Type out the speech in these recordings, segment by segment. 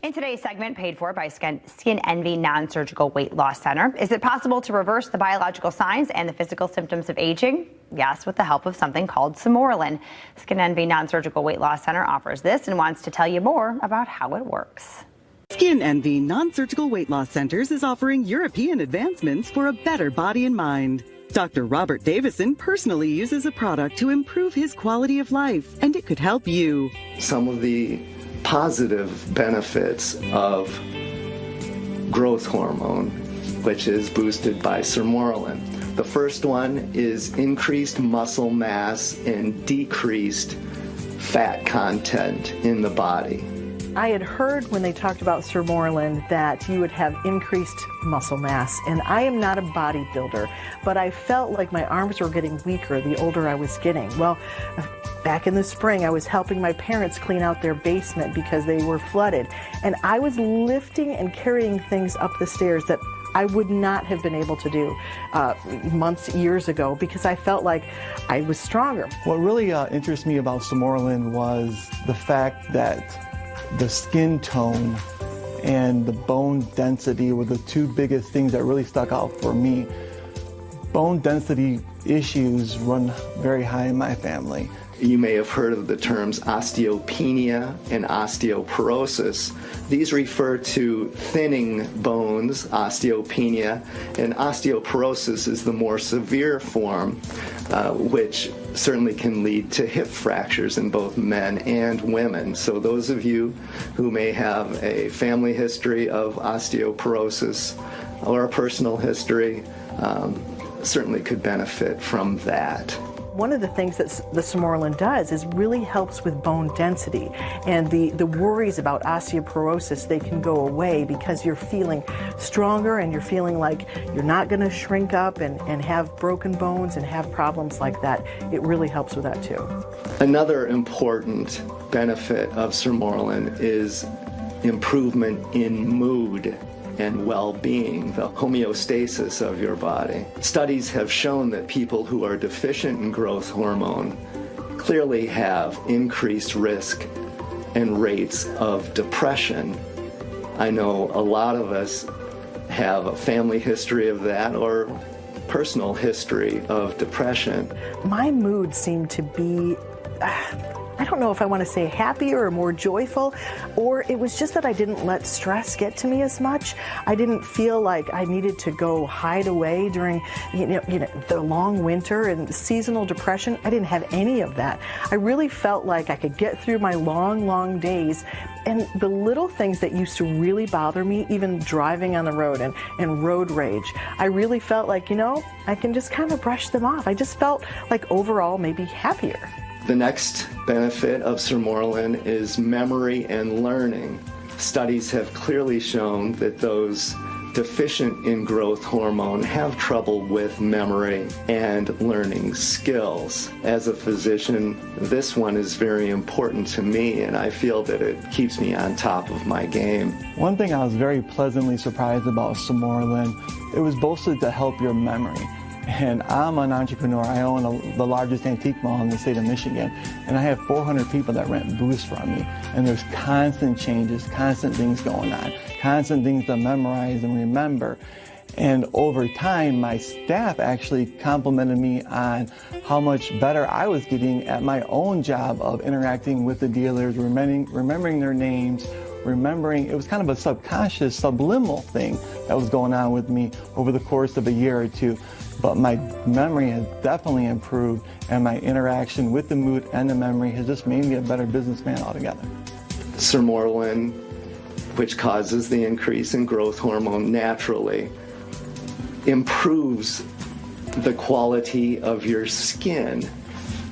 In today's segment, paid for by Skin Envy Non-Surgical Weight Loss Center. Is it possible to reverse the biological signs and the physical symptoms of aging? Yes, with the help of something called Sermorelin. Skin Envy Non-Surgical Weight Loss Center offers this and wants to tell you more about how it works. Skin Envy Non-Surgical Weight Loss Centers is offering European advancements for a better body and mind. Dr. Robert Davison personally uses a product to improve his quality of life, and it could help you. Some of the positive benefits of growth hormone, which is boosted by Sermorelin. The first one is increased muscle mass and decreased fat content in the body. I had heard when they talked about Sermorelin that you would have increased muscle mass, and I am not a bodybuilder, but I felt like my arms were getting weaker the older I was getting. Well, back in the spring, I was helping my parents clean out their basement because they were flooded, and I was lifting and carrying things up the stairs that I would not have been able to do years ago because I felt like I was stronger. What really interests me about Sermorelin was the fact that the skin tone and the bone density were the two biggest things that really stuck out for me. Bone density issues run very high in my family. You may have heard of the terms osteopenia and osteoporosis. These refer to thinning bones, osteopenia, and osteoporosis is the more severe form, which certainly can lead to hip fractures in both men and women. So those of you who may have a family history of osteoporosis or a personal history certainly could benefit from that. One of the things that the Sermorelin does is really helps with bone density, and the worries about osteoporosis, they can go away because you're feeling stronger and you're feeling like you're not going to shrink up and have broken bones and have problems like that. It really helps with that too. Another important benefit of Sermorelin is improvement in mood and well-being, the homeostasis of your body. Studies have shown that people who are deficient in growth hormone clearly have increased risk and rates of depression. I know a lot of us have a family history of that or personal history of depression. My mood seemed to be I don't know if I want to say happier or more joyful, or it was just that I didn't let stress get to me as much. I didn't feel like I needed to go hide away during the long winter and seasonal depression. I didn't have any of that. I really felt like I could get through my long days, and the little things that used to really bother me, even driving on the road and road rage, I really felt like, I can just kind of brush them off. I just felt like overall maybe happier. The next benefit of Sermorelin is memory and learning. Studies have clearly shown that those deficient in growth hormone have trouble with memory and learning skills. As a physician, this one is very important to me, and I feel that it keeps me on top of my game. One thing I was very pleasantly surprised about Sermorelin, it was boasted to help your memory. And I'm an entrepreneur. I own the largest antique mall in the state of Michigan, and I have 400 people that rent booths from me. And there's constant changes, constant things going on, constant things to memorize and remember. And over time, my staff actually complimented me on how much better I was getting at my own job of interacting with the dealers, remembering their names, it was kind of a subconscious, subliminal thing that was going on with me over the course of a year or two. But my memory has definitely improved, and my interaction with the mood and the memory has just made me a better businessman altogether. Sermorelin, which causes the increase in growth hormone naturally, improves the quality of your skin,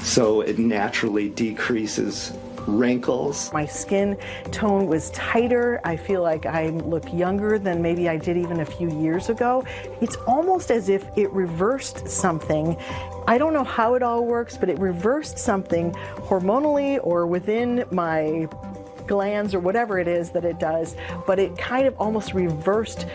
so it naturally decreases wrinkles. My skin tone was tighter. I feel like I look younger than maybe I did even a few years ago. It's almost as if it reversed something. I don't know how it all works, but it reversed something hormonally or within my glands or whatever it is that it does, but it kind of almost reversed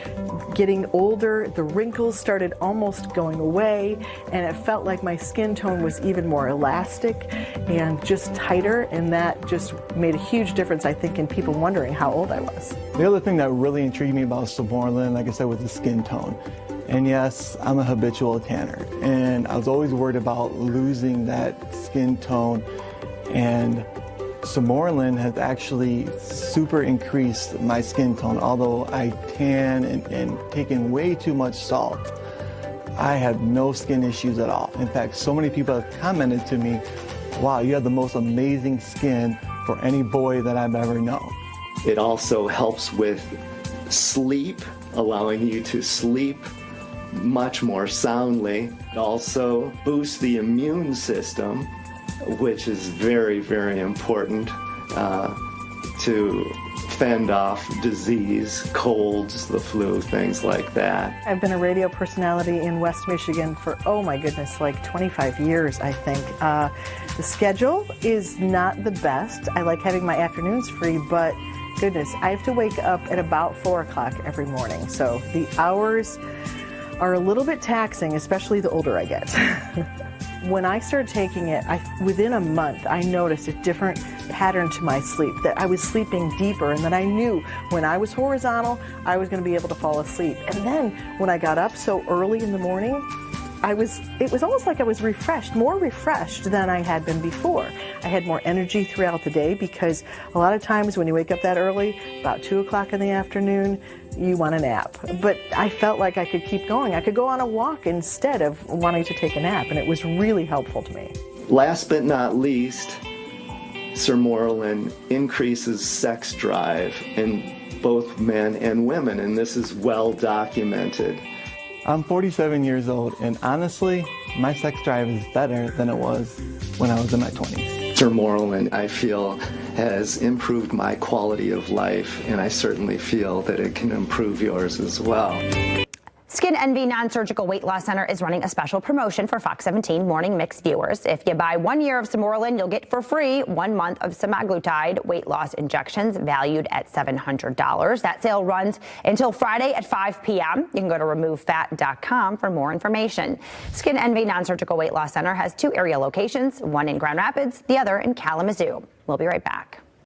getting older. The wrinkles started almost going away, and it felt like my skin tone was even more elastic and just tighter, and that just made a huge difference, I think, in people wondering how old I was. The other thing that really intrigued me about Samorelin, like I said, was the skin tone. And yes, I'm a habitual tanner, and I was always worried about losing that skin tone, and Samorelin has actually super increased my skin tone. Although I tan and taken way too much salt, I have no skin issues at all. In fact, so many people have commented to me, wow, you have the most amazing skin for any boy that I've ever known. It also helps with sleep, allowing you to sleep much more soundly. It also boosts the immune system, which is very, very important to fend off disease, colds, the flu, things like that. I've been a radio personality in West Michigan for, oh my goodness, like 25 years, I think. The schedule is not the best. I like having my afternoons free, but goodness, I have to wake up at about 4 o'clock every morning. So the hours are a little bit taxing, especially the older I get. When I started taking it, within a month, I noticed a different pattern to my sleep, that I was sleeping deeper, and that I knew when I was horizontal, I was going to be able to fall asleep. And then when I got up so early in the morning, it was almost like I was refreshed, more refreshed than I had been before. I had more energy throughout the day, because a lot of times when you wake up that early, about 2 o'clock in the afternoon, you want a nap. But I felt like I could keep going. I could go on a walk instead of wanting to take a nap, and it was really helpful to me. Last but not least, Samorelin increases sex drive in both men and women, and this is well documented. I'm 47 years old, and honestly, my sex drive is better than it was when I was in my 20s. Samorelin, I feel, has improved my quality of life, and I certainly feel that it can improve yours as well. Skin Envy Non-Surgical Weight Loss Center is running a special promotion for Fox 17 Morning Mix viewers. If you buy 1 year of Samorelin, you'll get for free 1 month of semaglutide weight loss injections valued at $700. That sale runs until Friday at 5 p.m. You can go to removefat.com for more information. Skin Envy Non-Surgical Weight Loss Center has 2 area locations, one in Grand Rapids, the other in Kalamazoo. We'll be right back.